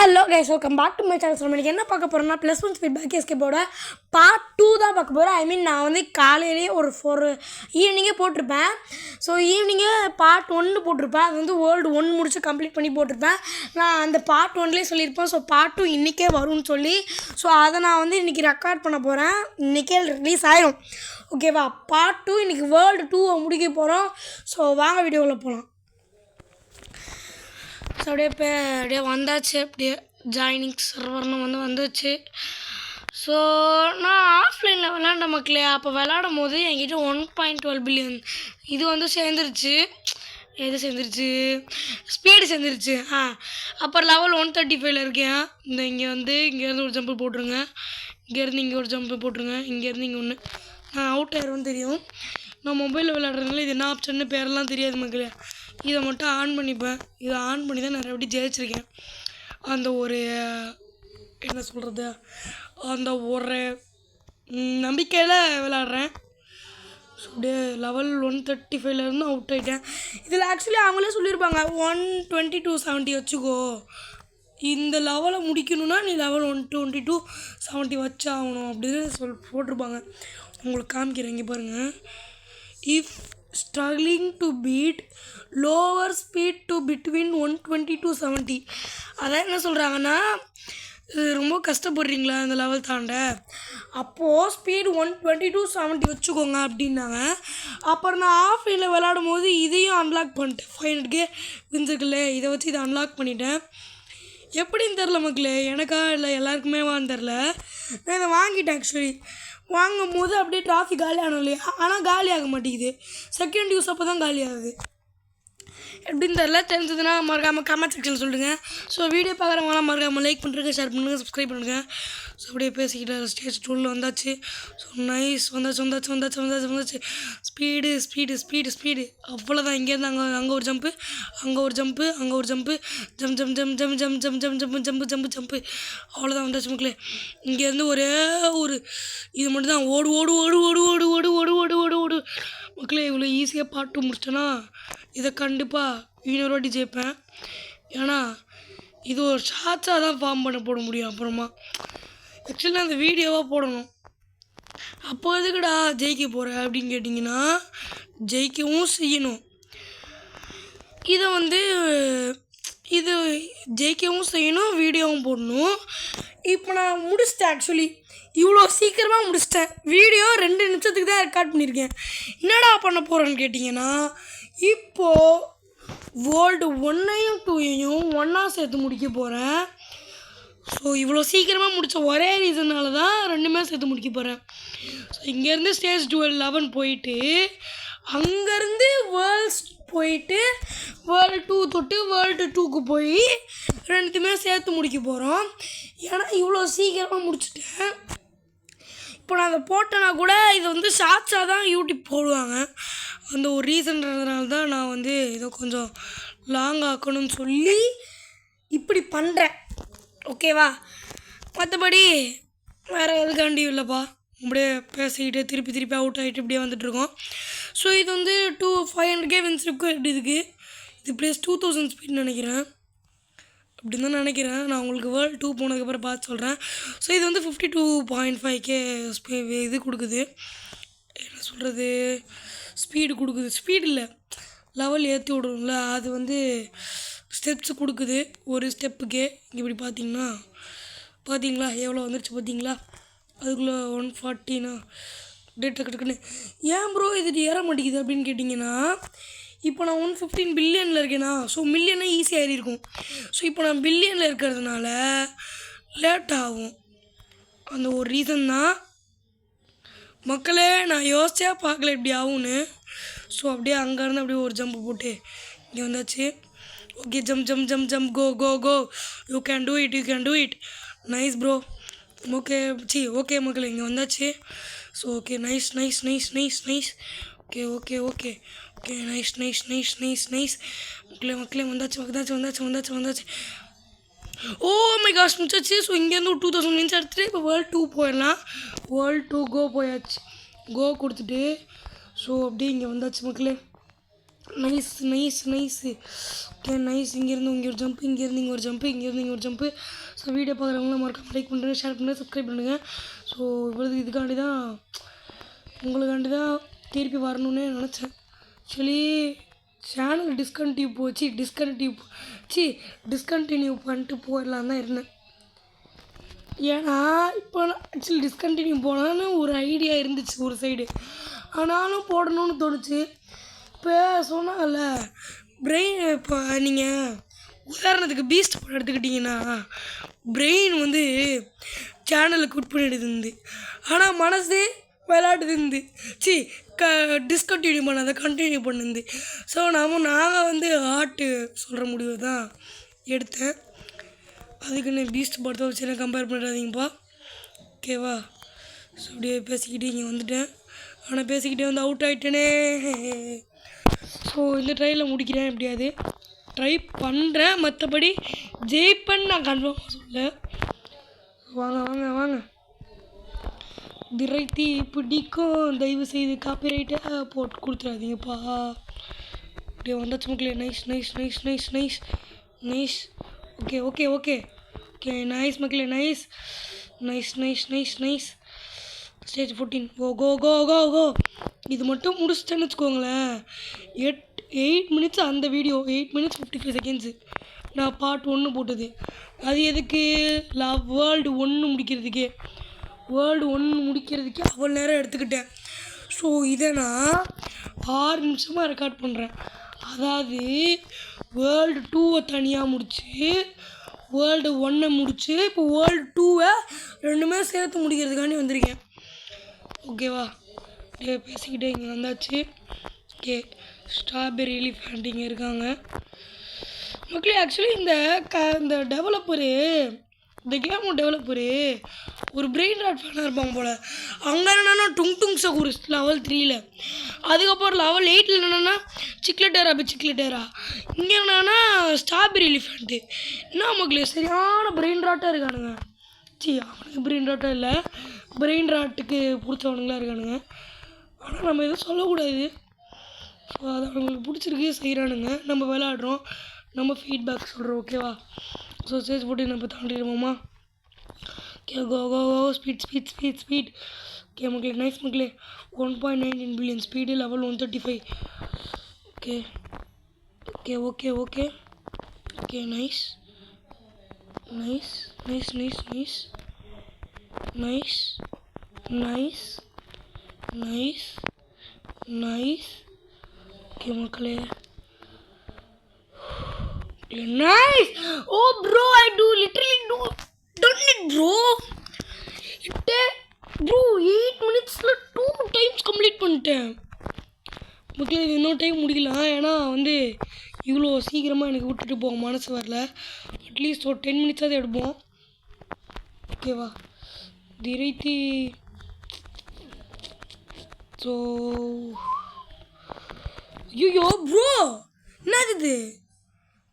Hello guys, welcome back to my channel. எனக்கு என்ன பார்க்க போகிறேன்னா, +1 ஃபீட்பேக் எஸ்கேப்போட பார்ட் 2 தான் பார்க்க போகிறேன். ஐ மீன், நான் வந்து காலையிலேயே ஒரு ஈவினிங்கே போட்டிருப்பேன். ஸோ ஈவினிங்கே பார்ட் 1 போட்டிருப்பேன். அது வந்து வேர்ல்டு 1 முடிச்சு கம்ப்ளீட் பண்ணி போட்டிருப்பேன். நான் அந்த பார்ட் 1லேயே சொல்லியிருப்பேன். ஸோ பார்ட் 2 இன்றைக்கே வரும்னு சொல்லி, ஸோ அதை நான் வந்து இன்றைக்கி ரெக்கார்ட் பண்ண போகிறேன். இன்றைக்கே ரிலீஸ் ஆயிடும். ஓகேவா? பார்ட் 2 இன்றைக்கி வேர்ல்டு 2 முடிக்க போகிறோம். ஸோ வாங்க வீடியோவில் போகலாம். ஸோ அப்படியே வந்தாச்சு. அப்படியே ஜாயினிங் சர்வர்னு வந்துச்சு. ஸோ நான் ஆஃப்லைனில் விளாண்ட மக்களே. அப்போ விளாடும் போது என்கிட்ட 1.12 பில்லியன் இது வந்து சேர்ந்துருச்சு. எது சேர்ந்துருச்சு? ஸ்பீடு சேர்ந்துருச்சு. அப்புறம் லெவல் 135 இருக்கேன். இங்கேருந்து ஒரு ஜம்ப்பு போட்டுருங்க, இங்கேருந்து இங்கே ஒரு ஜம்ப்பு போட்டுருங்க, இங்கேருந்து இங்கே ஒன்று. அவுட் ஆயிடும்னு தெரியும். நான் மொபைலில் விளையாடுறதுனால இது என்ன ஆப்ஷன்னு பேரெல்லாம் தெரியாது மக்களே. இதை மட்டும் ஆன் பண்ணிப்பேன். இதை ஆன் பண்ணி தான் நிறைய வாட்டி ஜெயிச்சிருக்கேன். அந்த ஒரு என்ன சொல்கிறது, அந்த ஒரு நம்பிக்கையில் விளாட்றேன். ஸோ அப்படியே லெவல் 135 அவுட் ஆகிட்டேன். இதில் ஆக்சுவலி அவங்களே சொல்லியிருப்பாங்க 12270 வச்சுக்கோ. இந்த லெவலை முடிக்கணுன்னா நீ லெவல் 12270 வச்சாகணும் அப்படின்னு போட்டிருப்பாங்க. உங்களுக்கு காமிக்கிறேன், இங்கே பாருங்கள். If struggling to beat lower speed to between 120-70. அதான் என்ன சொல்கிறாங்கன்னா, ரொம்ப கஷ்டப்படுறீங்களா இந்த லெவல் தாண்ட, அப்போது ஸ்பீடு 120-70 வச்சுக்கோங்க அப்படின்னாங்க. அப்புறம் நான் ஆஃப்லைனில் விளாடும் போது இதையும் அன்லாக் பண்ணிட்டேன். 500K வின்ஸுக்குள்ளே இதை வச்சு இதை அன்லாக் பண்ணிட்டேன். எப்படின்னு தெரில மக்களே, எனக்கா இல்லை எல்லாருக்குமே தெரில. நான் இதை வாங்கிட்டேன். ஆக்சுவலி வாங்கும் போது அப்படியே டிராஃபி காலி ஆகணும் இல்லையா, ஆனால் காலி ஆக மாட்டேங்குது. செகண்ட் யூஸ் அப்போ தான் காலி ஆகுது. எப்படின்னு தெரில. தெரிஞ்சதுன்னா மறக்காமல் கமெண்ட் செக்ஷன் சொல்லுங்கள். ஸோ வீடியோ பார்க்குறவங்களாம் மறக்காமல் லைக் பண்ணுறேங்க, ஷேர் பண்ணுங்கள், சப்ஸ்கிரைப் பண்ணுங்கள். ஸோ அப்படியே பேசிக்கிட்டு ஸ்டேஜ் 2 வந்தாச்சு. So nice. வந்தாச்சு. ஸ்பீடு அவ்வளோதான். இங்கேருந்து அங்கே ஒரு ஜம்ப்பு, அங்கே ஒரு ஜம்ப்பு, ஜம்ப்பு. அவ்வளோதான் வந்தாச்சு மக்களே. இங்கேருந்து ஒரே ஒரு இது மட்டும் தான், ஓடு மக்களே. இவ்வளோ ஈஸியாக பாட்டு முடிச்சிட்டேன்னா இதை கண்டிப்பாக இன்னொரு வாட்டி ஜெயிப்பேன். ஏன்னா இது ஒரு ஷார்ட்ஸாக தான் ஃபார்ம் போட முடியும். அப்புறமா ஆக்சுவலி அந்த வீடியோவாக போடணும். அப்போ எதுக்குடா ஜெயிக்க போகிறேன் அப்படின்னு கேட்டிங்கன்னா, ஜெயிக்கவும் செய்யணும். இது ஜெயிக்கவும் செய்யணும், வீடியோவும் போடணும். இப்போ நான் முடிச்சிட்டேன். ஆக்சுவலி இவ்வளோ சீக்கிரமாக முடிச்சிட்டேன். வீடியோ 2 நிமிஷத்துக்கு தான் ரெக்கார்ட் பண்ணியிருக்கேன். என்னடா பண்ண போகிறேன்னு கேட்டிங்கன்னா, இப்போது வேர்ல்டு 1ஐயும் 2ஐயும் ஒன்றா சேர்த்து முடிக்க போகிறேன். ஸோ இவ்வளோ சீக்கிரமாக முடித்த ஒரே ரீசனால் தான் 2மே சேர்த்து முடிக்க போகிறேன். ஸோ இங்கேருந்து ஸ்டேஜ் 11 போயிட்டு, அங்கேருந்து வேர்ல்ட்ஸ் போயிட்டு வேர்ல்டு 2 தொட்டு வேர்ல்டு 2க்கு போய் 2த்தையுமே சேர்த்து முடிக்க போகிறோம். ஏன்னா இவ்வளோ சீக்கிரமாக முடிச்சுட்டேன். இப்போ நான் அதை போட்டேன்னா கூட இது ஷார்ட்ஸாக தான் யூடியூப் போடுவாங்க. அந்த ஒரு ரீசன்றதுனால தான் நான் இதை கொஞ்சம் லாங் ஆக்கணும்னு சொல்லி இப்படி பண்ணுறேன். ஓகேவா? மற்றபடி வேறு எதுக்காண்டி இல்லைப்பா. அப்படியே பேசிக்கிட்டு திருப்பி அவுட் ஆகிட்டு இப்படியே வந்துட்டுருக்கோம். ஸோ இது 500K வின்ஸ் இருக்குது. இதுக்கு இது ப்ளஸ் 2000 ஸ்பீட் நினைக்கிறேன். அப்படின்னு தான் நினைக்கிறேன். நான் உங்களுக்கு வேர்ல்டு 2 போனதுக்கப்புறம் பார்த்து சொல்கிறேன். ஸோ இது 52.5K இது கொடுக்குது. என்ன சொல்கிறது, ஸ்பீடு கொடுக்குது. ஸ்பீடு இல்லை, லெவல் ஏற்றி விடுறோம்ல, அது ஸ்டெப்ஸ் கொடுக்குது. ஒரு ஸ்டெப்புக்கே இப்படி பார்த்தீங்களா எவ்வளோ வந்துருச்சு பார்த்தீங்களா? அதுக்குள்ளே 140னா டக்குன்னு. ஏன் ப்ரோ இது ஏற மாட்டேங்குது அப்படின்னு கேட்டிங்கன்னா, இப்போ நான் 115 பில்லியனில் இருக்கேனா. ஸோ மில்லியனே ஈஸியாக ஏறி இருக்கும். ஸோ இப்போ நான் பில்லியனில் இருக்கிறதுனால லேட் ஆகும். அந்த ஒரு ரீசன் தான் மக்களே. நான் யோசிச்சா பார்க்கல இப்படி ஆகும்னு. ஸோ அப்படியே அங்கேருந்து அப்படியே ஒரு ஜம்ப் போட்டு இங்கே வந்தாச்சு. Okay, jump go you can do it. Nice bro. Okay மக்களே, இங்கே வந்தாச்சு. So okay, nice. Okay nice. மக்களே வந்தாச்சு. ஓ மை காஷ், முடிச்சாச்சு. ஸோ இங்கேருந்து ஒரு 2000 வின்ஸ் எடுத்துகிட்டு இப்போ வேர்ல்டு 2 போயிடலாம். வேர்ல்டு 2 கோ போயாச்சு. கோ கொடுத்துட்டு ஸோ அப்படியே இங்கே வந்தாச்சு மக்களே. Nice nice nice. Okay nice. இங்கேருந்து இங்கே ஒரு ஜம்ப்பு, இங்கேருந்து இங்கே ஒரு ஜம்ப்பு, இங்கேருந்து இங்கே ஒரு ஜம்ப்பு. ஸோ வீடியோ பார்க்குறவங்களாம் மறக்காம லைக் பண்ணுங்கள், ஷேர் பண்ணுங்கள், சப்ஸ்கிரைப் பண்ணுங்கள். ஸோ இவ்வளோது இதுக்காண்டி தான் உங்களுக்காண்டி தான் திருப்பி வரணும்னு நினச்சேன். ஆக்சுவலி சேனல் டிஸ்கண்டினியூ பண்ணிட்டு போயிடலாம் தான் இருந்தேன். ஏன்னா இப்போ ஆக்சுவலி டிஸ்கண்டினியூ போனான்னு ஒரு ஐடியா இருந்துச்சு ஒரு சைடு, ஆனாலும் போடணும்னு தோணுச்சு. இப்போ சொன்னாங்கல்ல பிரெயின், இப்போ நீங்கள் உதாரணத்துக்கு பீஸ்ட் படம் எடுத்துக்கிட்டிங்கன்னா பிரெயின் வந்து சேனலை குட் பண்ணிடுது, ஆனால் மனசு விளையாடுது. டிஸ்கண்டினியூ பண்ணாத கண்டினியூ பண்ணுது. ஸோ நாங்கள் வந்து ஆர்ட்டு சொல்கிற முடிவு தான் எடுத்தேன். அதுக்குன்னு பீஸ்ட் படத்தை வச்சு கம்பேர் பண்ணிடாதீங்கப்பா, ஓகேவா? ஸோ அப்படியே பேசிக்கிட்டு இங்கே வந்துட்டேன், ஆனால் பேசிக்கிட்டே வந்து அவுட் ஆகிட்டேனே. ஸோ இந்த ட்ரையில் முடிக்கிறேன், எப்படியாது ட்ரை பண்ணுறேன், மற்றபடி ஜெயிப்பேன்னு நான் கன்ஃபார்மாக சொல்ல. வாங்க வாங்க வாங்க, விரைத்தி பிடிக்கும், தயவு செய்து காப்பிரைட்டை போட்டு கொடுத்துடாதீங்கப்பா. அப்படியே வந்தாச்சு மக்களே. Nice nice nice nice nice nice. Okay okay okay okay nice மக்களே, nice nice nice nice nice. Stage 14 go go go go go. இது மட்டும் முடிச்சிட்டேன்னு வச்சுக்கோங்களேன், 8 மினிட்ஸ் அந்த வீடியோ, 8 மினிட்ஸ் 55 செகண்ட்ஸு நான் பார்ட் 1 போட்டது. அது எதுக்கு? வேர்ல்டு 1 முடிக்கிறதுக்கே அவ்வளோ நேரம் எடுத்துக்கிட்டேன். ஸோ இதை நான் 6 நிமிஷமாக ரெக்கார்ட் பண்ணுறேன். அதாவது வேர்ல்டு 2 தனியாக முடிச்சு, வேர்ல்டு 1 முடிச்சு, இப்போ வேர்ல்டு 2 ரெண்டுமே சேர்த்து முடிக்கிறதுக்காண்டி வந்திருக்கேன், ஓகேவா? பேசிக்கிட்டே இங்கே வந்தாச்சு. ஓகே, ஸ்ட்ராபெரி எலிஃபண்ட் இங்கே இருக்காங்க மக்களே. ஆக்சுவலி இந்த கேமோட டெவலப்பரு ஒரு பிரெயின் ராட் ஃபேனாக இருப்பாங்க போல். அங்கே என்னென்னா டுங் சகூர் லெவல் 3ல், அதுக்கப்புறம் லெவல் 8ல் என்னென்னா சிக்லெட்டேரா, இங்கே என்னென்னா ஸ்ட்ராபெரி எலிஃபண்ட்டு. என்ன மக்களே சரியான பிரெயின் ராட்டாக இருக்கானுங்க. அவனுக்கு பிரெயின் ராட்டாக இல்லை, பிரெயின் ராட்டுக்கு பிடிச்சவனுங்களாம் இருக்கானுங்க. ஆனால் நம்ம எதுவும் சொல்லக்கூடாது. ஸோ அது அவங்களுக்கு பிடிச்சிருக்கு, செய்கிறானுங்க, நம்ம விளையாடுறோம், நம்ம ஃபீட்பேக் சொல்கிறோம், ஓகேவா? ஸோ ஸ்டேஜ் போட்டு நம்ம தாண்டிடுவோமா? ஓகே கோ கோ கோ, ஸ்பீட். ஓகே மக்களே, நைஸ் மக்களே. 1.19 billion speed, level 135. Okay okay okay okay okay nice nice nice nice nice nice nice nice nice. Okay மக்களே, nice. Oh bro, I literally done it bro. Bro 8 minutesல 2 times complete பண்ணிட்டேன் மக்களே. இது இன்னொரு time முடிக்கலாம், ஏன்னா வந்து இவ்வளோ சீக்கிரமாக எனக்கு விட்டுட்டு போக மனசு வரல. அட்லீஸ்ட் ஒரு 10 மினிட்ஸாவது எடுப்போம், ஓகேவா? திரைத்தி. ஸோ ஐயோ ப்ரோ, என்னது இது?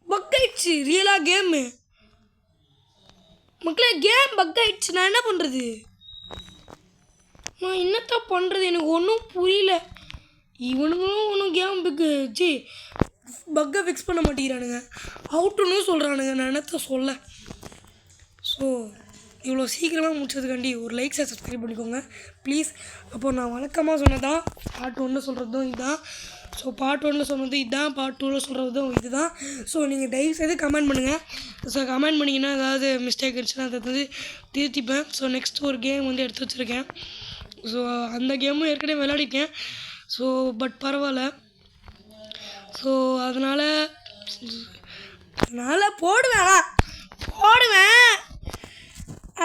பக் ஆயிடுச்சு ரியலாக கேமு மக்களே. கேம் பக் ஆயிடுச்சு, நான் என்ன பண்ணுறது? நான் என்னத்தான் பண்ணுறது? எனக்கு ஒன்றும் புரியல. இவனுங்களும் ஒன்றும் கேம் பக்கை ஃபிக்ஸ் பண்ண மாட்டேங்கிறானுங்க, அவுட்டுன்னு சொல்கிறானுங்க. நான் என்னத்த சொல்ல? ஸோ இவ்வளோ சீக்கிரமாக முடிச்சதுக்காண்டி ஒரு லைக் சப்ஸ்கிரைப் பண்ணிக்கோங்க ப்ளீஸ். அப்போது நான் வழக்கமாக சொன்னதான் பார்ட் 1 சொல்கிறதும் இதுதான். ஸோ பார்ட் 1 சொன்னது இதுதான், பார்ட் 2 சொல்கிறதும் இது தான். ஸோ நீங்கள் தயவுசெய்து கமெண்ட் பண்ணுங்கள். ஸோ கமெண்ட் பண்ணிங்கன்னா ஏதாவது மிஸ்டேக் இருந்துச்சுன்னா அதை வந்து திருத்திப்பேன். ஸோ நெக்ஸ்ட் ஒரு கேம் வந்து எடுத்து வச்சுருக்கேன். ஸோ அந்த கேமும் ஏற்கனவே விளையாடிட்டேன். ஸோ பட் பரவாயில்ல. ஸோ அதனால் போடுவேன்.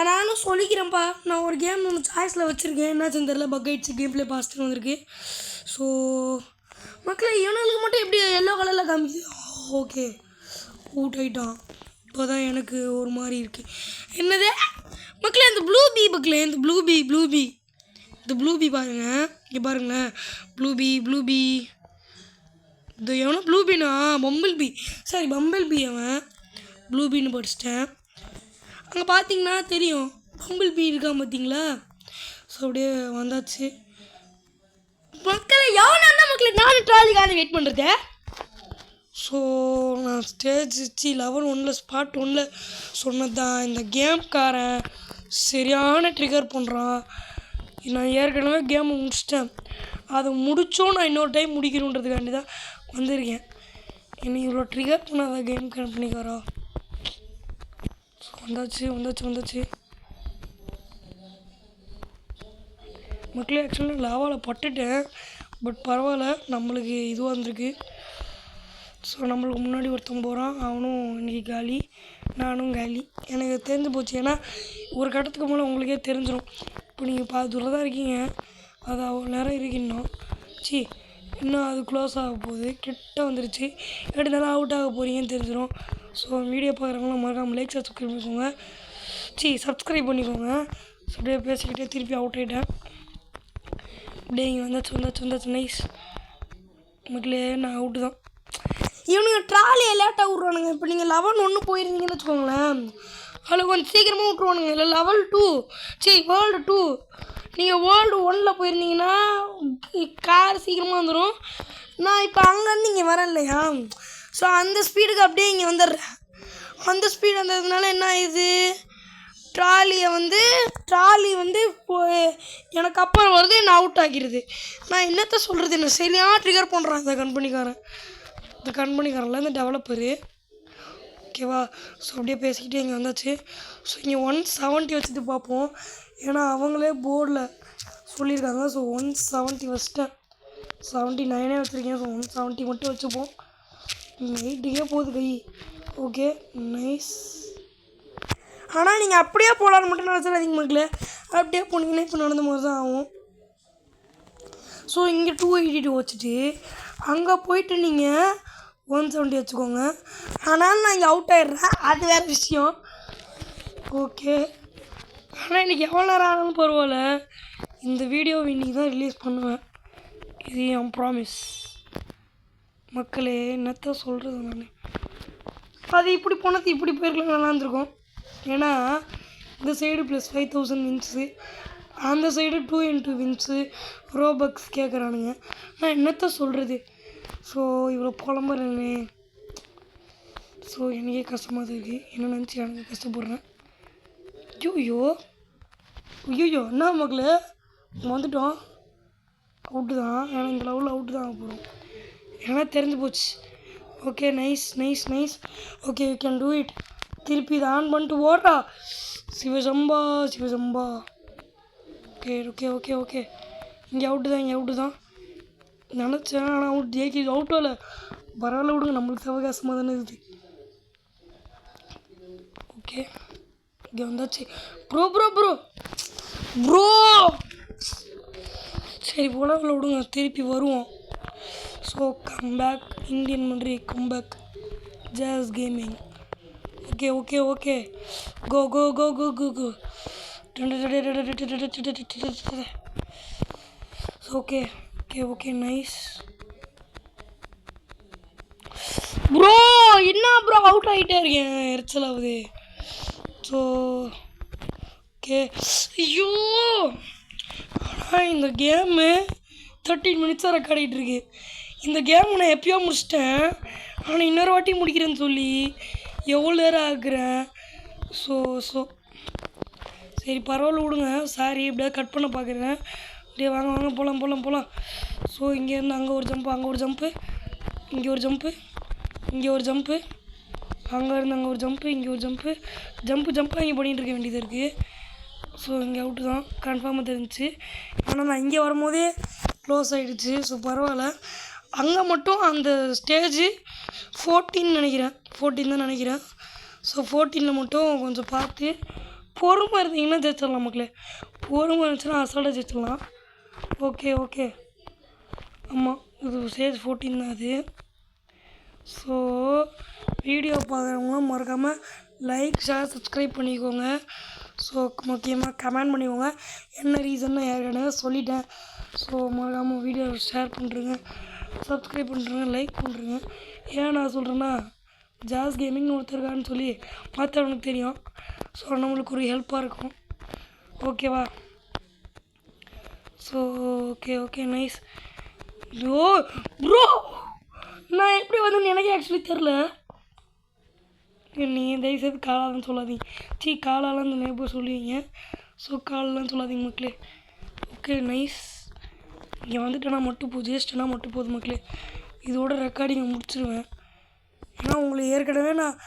நானும் சொல்லிக்கிறேன்ப்பா. நான் ஒரு கேம் ஒன்று சாய்ஸில் வச்சுருக்கேன், என்னாச்சுன்னு தெரில, பக் ஆயிடுச்சு, கேம் ப்ளே பாஸ்ட்டுன்னு வந்திருக்கு. ஸோ மக்களே, இவனுங்களுக்கு மட்டும் எப்படி எல்லோ கலரில் காமிக்குது? ஓகே, அவுட் ஆகிட்டான். இப்போ தான் எனக்கு ஒரு மாதிரி இருக்குது. என்னது மக்களே, இந்த ப்ளூ பி பாருங்கள், இங்கே பாருங்களேன், ப்ளூ பி இது எவனோ ப்ளூ பீனா, பம்பிள் பி. அவன் ப்ளூ பீன்னு படிச்சிட்டேன். அங்கே பார்த்தீங்கன்னா தெரியும், பம்பிள் பி இருக்கான் பார்த்தீங்களா? ஸோ அப்படியே வந்தாச்சு மக்களே. எவ்வளோ தான் மக்களே நானும் ட்ராலிக்காக வெயிட் பண்ணுறது. ஸோ நான் ஸ்டேஜ் 11 ஸ்பாட் 1 சொன்னது தான். இந்த கேம்காரன் சரியான ட்ரிகர் பண்ணுறான். நான் ஏற்கனவே கேமை முடிச்சிட்டேன். அதை முடித்தோம் நான் இன்னொரு டைம் முடிக்கணுன்றதுக்காண்டி தான் வந்திருக்கேன். என்னை இவ்வளோ ட்ரிகர் பண்ணாத கேம் கம்பெனிக்காரா. ஸோ வந்தாச்சு மக்களே. ஆக்சுவலாக லாவாவில் பட்டுட்டேன், பட் பரவாயில்ல, நம்மளுக்கு இது வந்திருக்கு. ஸோ நம்மளுக்கு முன்னாடி ஒருத்தன் போகிறான், அவனும் இன்றைக்கி காலி, நானும் காலி. எனக்கு தெரிஞ்சு போச்சு. ஏன்னா ஒரு கட்டத்துக்கு மேலே உங்களுக்கே தெரிஞ்சிடும். இப்போ நீங்கள் தூரம் தான் இருக்கீங்க, அது அவ்வளோ நேரம் இருக்கணும். இன்னும் அது க்ளோஸ் ஆக போகுது, கிட்ட வந்துருச்சு. எடுத்தாலும் அவுட் ஆக போகிறீங்கன்னு தெரிஞ்சிடும். ஸோ வீடியோ பார்க்குறவங்களாம் மறக்காமல் லைக் சப்ஸ்கிரைப் பண்ணிக்கோங்க. சப்ஸ்கிரைப் பண்ணிக்கோங்க. ஸோ அப்படியே பேசிக்கிட்டே திருப்பி அவுட் ஆகிட்டேன். அப்படியே இங்கே வந்தாச்சு நைஸ் மக்களே. நான் அவுட்டு தான். இவனுங்க ட்ராலியை லேட்டாக விட்ருவானுங்க. இப்போ நீங்கள் லெவல் 1 போயிருந்தீங்கன்னு வச்சுக்கோங்களேன், அதில் கொஞ்சம் சீக்கிரமாக விட்ருவானுங்க. இல்லை லெவல் 2 வேர்ல்டு 2 நீங்கள் வேர்ல்டு 1 போயிருந்தீங்கன்னா கார் சீக்கிரமாக வந்துடும். நான் இப்போ அங்கேருந்து இங்கே வரேன் இல்லையா, ஸோ அந்த ஸ்பீடுக்கு அப்படியே இங்கே வந்துடுறேன். அந்த ஸ்பீடு வந்ததுனால என்ன ஆகுது, ட்ராலி வந்து இப்போ எனக்கு அப்புறம் வருது, என்னை அவுட் ஆகிடுது. நான் என்னத்த சொல்கிறது, என்ன சரியாக ட்ரிகர் பண்ணுறான் இந்த கம்பெனிக்காரன்ல இந்த டெவலப்பரு. ஓகேவா. ஸோ அப்படியே பேசிக்கிட்டே இங்கே வந்தாச்சு. ஸோ இங்கே 170 வச்சுட்டு பார்ப்போம். ஏன்னா அவங்களே போர்டில் சொல்லியிருக்காங்க. ஸோ 170 வச்சுட்டேன். 79 வச்சுருக்கேன். ஸோ 170 மட்டும் வச்சுப்போம். 8க்கே போகுது கை. Okay nice. ஆனால் நீங்கள் அப்படியே போகலான்னு மட்டும் நினச்சிடாதீங்க மக்களே. அப்படியே போனீங்கன்னா இப்போ நடந்த மாதிரி தான் ஆகும். ஸோ இங்கே 282 வச்சுட்டு அங்கே போயிட்டு நீங்கள் 170 வச்சுக்கோங்க. ஆனால் நான் இங்கே அவுட் ஆகிடுறேன், அது வேறு விஷயம். ஓகே. ஆனால் இன்றைக்கி எவ்வளோ நேரம் ஆனாலும் பரவாயில்ல, இந்த வீடியோவை இன்றைக்கி தான் ரிலீஸ் பண்ணுவேன். இது என் ப்ராமிஸ் மக்களே. என்னத்த சொல்கிறது, நான் அது இப்படி போனது இப்படி போயிருக்கலாம், நல்லா இருந்திருக்கும். ஏன்னா இந்த சைடு +5000 வின்ஸு, அந்த சைடு 2x2 வின்ஸு ரோபக்ஸ் கேட்குறானுங்க. நான் என்னத்த சொல்கிறது. ஸோ இவ்வளோ புலம்புறேன்னு. ஸோ எனக்கே கஷ்டமாக தான் இருக்குது. என்ன நினச்சி எனக்கு கஷ்டப்படுறேன். ஐயோ என்ன மக்களே, வந்துட்டோம். அவுட்டு தான். ஏன்னா இந்த லெவலில் அவுட்டு தான் ஆக போகிறோம். ஏன்னா தெரிஞ்சு போச்சு. Okay nice. Okay you can do it. திருப்பி இதை ஆன் பண்ணிட்டு ஓடுறா. சிவசம்பா. ஓகே. இங்கே அவுட்டு தான் நினச்சேன். ஆனால் அவுட்டோ இல்லை, பரவாயில்ல விடுங்க, நம்மளுக்கு அவகாசமாக தானே இருக்குது. ஓகே இங்கே வந்தாச்சு. ப்ரோ சரி உலகில் விடுங்க, திருப்பி வருவோம். ஸோ கம்பேக் இந்தியன் மன்றி, come back Jazz gaming. Okay go. Okay nice bro. என்ன ப்ரோ அவுட் ஆகிட்டே இருக்கேன், எரிச்சலாகுது. So okay. ஐயோ ஆனால் இந்த கேமு 13 மினிட்ஸாக ரெக்கார்ட் ஆகிட்டுருக்கு. இந்த கேம் நான் எப்பயோ முடிச்சிட்டேன். ஆனால் இன்னொரு வாட்டி முடிக்கிறேன்னு சொல்லி எவ்வளோ நேரம் ஆகுறேன். ஸோ சரி பரவாயில்ல விடுங்க, சாரி. இப்படியே கட் பண்ண பார்க்குறேன். அப்படியே வாங்க போகலாம். ஸோ இங்கேருந்து அங்கே ஒரு ஜம்ப்பு, இங்கே ஒரு ஜம்ப்பு, அங்கேருந்து அங்கே ஒரு ஜம்ப்பு, இங்கே ஒரு ஜம்ப்பாக இங்கே பண்ணிகிட்டு இருக்க வேண்டியது இருக்குது. ஸோ இங்கே அவுட்டு தான் கன்ஃபார்மாக தெரிஞ்சிச்சு. ஆனால் நான் இங்கே வரும்போதே க்ளோஸ் ஆகிடுச்சு. ஸோ பரவாயில்ல. அங்கே மட்டும் அந்த ஸ்டேஜு 14 தான் நினைக்கிறேன். ஸோ 14 மட்டும் கொஞ்சம் பார்த்து பொறுமை இருந்தீங்கன்னா ஜெயிச்சிடலாம் மக்களே. பொறுமை இருந்துச்சுன்னா அசால்ட்டாக ஜெயிச்சிடலாம். ஓகே ஆமாம், இது ஸ்டேஜ் 14 தான் அது. ஸோ வீடியோ பார்க்குறவங்களும் மறக்காமல் லைக் ஷேர் சப்ஸ்கிரைப் பண்ணிக்கோங்க. ஸோ முக்கியமாக கமெண்ட் பண்ணிக்கோங்க. என்ன ரீசன்னு ஏற்கனவே சொல்லிட்டேன். ஸோ மறக்காமல் வீடியோ ஷேர் பண்ணுறேங்க, சப்ஸ்கிரைப் பண்ணுறேங்க, லைக் பண்ணுறேங்க. ஏன் நான் சொல்கிறேன்னா, ஜாஸ் கேமிங்னு ஒருத்தருக்கான்னு சொல்லி மற்றவனுக்கு தெரியும். ஸோ நம்மளுக்கு ஒரு ஹெல்ப்பாக இருக்கும். ஓகேவா. So okay nice. ப்ரோ நான் எப்படி வந்தேன்னு எனக்கே ஆக்சுவலி தெரில. நீங்கள் தயவுசெய்து காலாலன்னு சொல்லாதீங்க. காலாலன்னு நேபோ சொல்லுவீங்க. ஸோ காலெலாம் சொல்லாதீங்க மக்களே. Okay nice. இங்கே வந்துட்டேன்னா மட்டும் ஜெயிச்சிட்டேன்னா மட்டும் போதும் மக்களே. இதோட ரெக்கார்டிங்கை முடிச்சிடுவேன். ஏன்னா உங்களை ஏற்கனவே நான்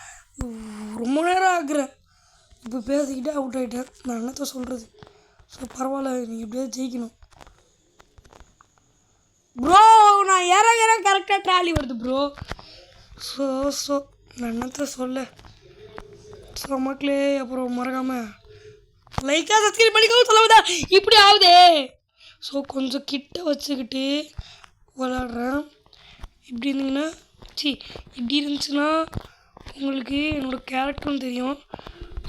ரொம்ப நேரம் ஆக்குறேன். இப்போ பேசிக்கிட்டே அவுட் ஆகிட்டேன். நான் என்னத்த சொல்கிறது. ஸோ பரவாயில்ல, நீங்கள் எப்படியாவது ஜெயிக்கணும் ப்ரோ. நான் ஏற கரெக்டாக ட்ராலி வருது ப்ரோ. ஸோ நான் என்னத்த சொல்ல. ஸோ மக்களே, அப்புறம் மறக்காமல் லைக்காக சப்ஸ்கிரைப் பண்ணிக்கவும் சொல்லுவதா இப்படி ஆகுதே. ஸோ கொஞ்சம் கிட்ட வச்சுக்கிட்டு விளாட்றேன். இப்படி இருந்தீங்கன்னா இப்படி இருந்துச்சுன்னா உங்களுக்கு என்னோடய கேரக்டரும் தெரியும்.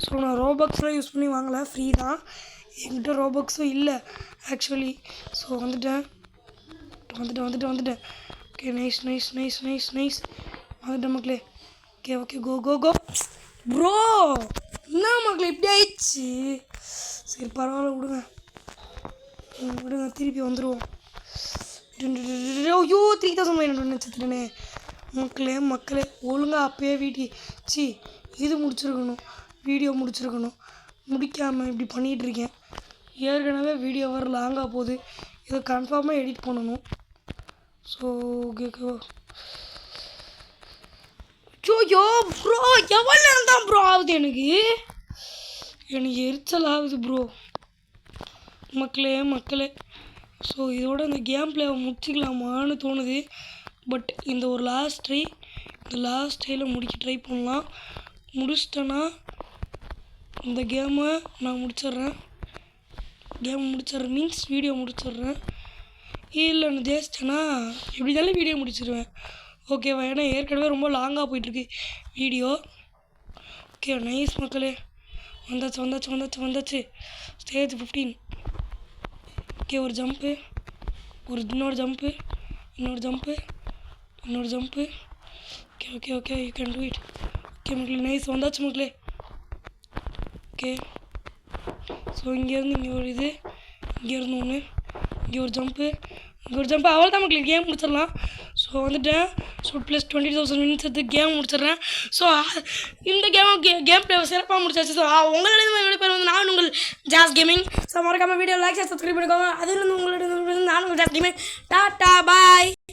ஸோ நான் ரோபாக்ஸ்லாம் யூஸ் பண்ணி வாங்கலை, ஃப்ரீ தான். என்கிட்ட ரோபாக்ஸும் இல்லை ஆக்சுவலி. ஸோ வந்துட்டேன். Okay nice. வந்துட்டேன் மக்களே. ஓகே கோ ப்ரோ. என்ன மக்களே இப்படி ஆயிடுச்சு. சரி பரவாயில்ல, விடுங்க திருப்பி வந்துடுவோம். ஐயோ 3000 நினச்சிட்டேனே மக்களே. ஒழுங்காக அப்பயே இது முடிச்சிருக்கணும், வீடியோ முடிச்சிருக்கணும். முடிக்காமல் இப்படி பண்ணிகிட்ருக்கேன். ஏற்கனவே வீடியோ வர லாங்காக போகுது. இதை கன்ஃபார்மாக எடிட் பண்ணணும். ஸோ ஓகே ஐயோ ப்ரோ, எவ்வளோ நேரம் தான் ப்ரோ ஆகுது. எனக்கு எரிச்சல் ஆகுது ப்ரோ. மக்களே ஸோ இதோட இந்த கேம் பிளேவை முடிச்சிக்கலாமான்னு தோணுது. பட் இந்த ஒரு லாஸ்ட் ட்ரையில் முடிக்க ட்ரை பண்ணலாம். முடிச்சிட்டேன்னா இந்த கேமை நான் முடிச்சிட்றேன். Means video முடிச்சிட்றேன். இல்லை நான் ஜெயிச்சிட்டேன்னா எப்படி இருந்தாலும் வீடியோ முடிச்சிடுவேன். ஓகேவா? ஏன்னா ஏற்கனவே ரொம்ப லாங்காக போயிட்டுருக்கு வீடியோ. ஓகே நைஸ் மக்களே. வந்தாச்சு. ஸ்டேஜ் 15. ஓகே ஒரு ஜம்ப்பு, இன்னொரு jump. Okay you can do it. Okay மக்களே நைஸ். வந்தாச்சு மக்களே. ஓகே ஸோ இங்கேருந்து இங்கே ஒரு இங்கேருந்து ஒன்று, இங்கே ஒரு ஜம்ப்பு. அவ்வளோ தான் மக்களுக்கு கேம் முடிச்சிடலாம். ஸோ வந்துட்டேன். ஸோ ப்ளஸ் 20,000 வின்ஸ் எடுத்து கேம் முடிச்சிடுறேன். ஸோ இந்த கேம் பிளே சிறப்பாக முடிச்சாச்சு. ஸோ உங்களிடம் பேர் வந்து நான் உங்கள் ஜாஸ் கேமிங். ஸோ மறக்காமல் வீடியோ லைக் சப்ஸ்கிரைப் பண்ணிக்கோங்க. அதிலிருந்து உங்களிடம் நான் உங்கள் ஜாஸ் கேமிங். டாட்டா பாய்.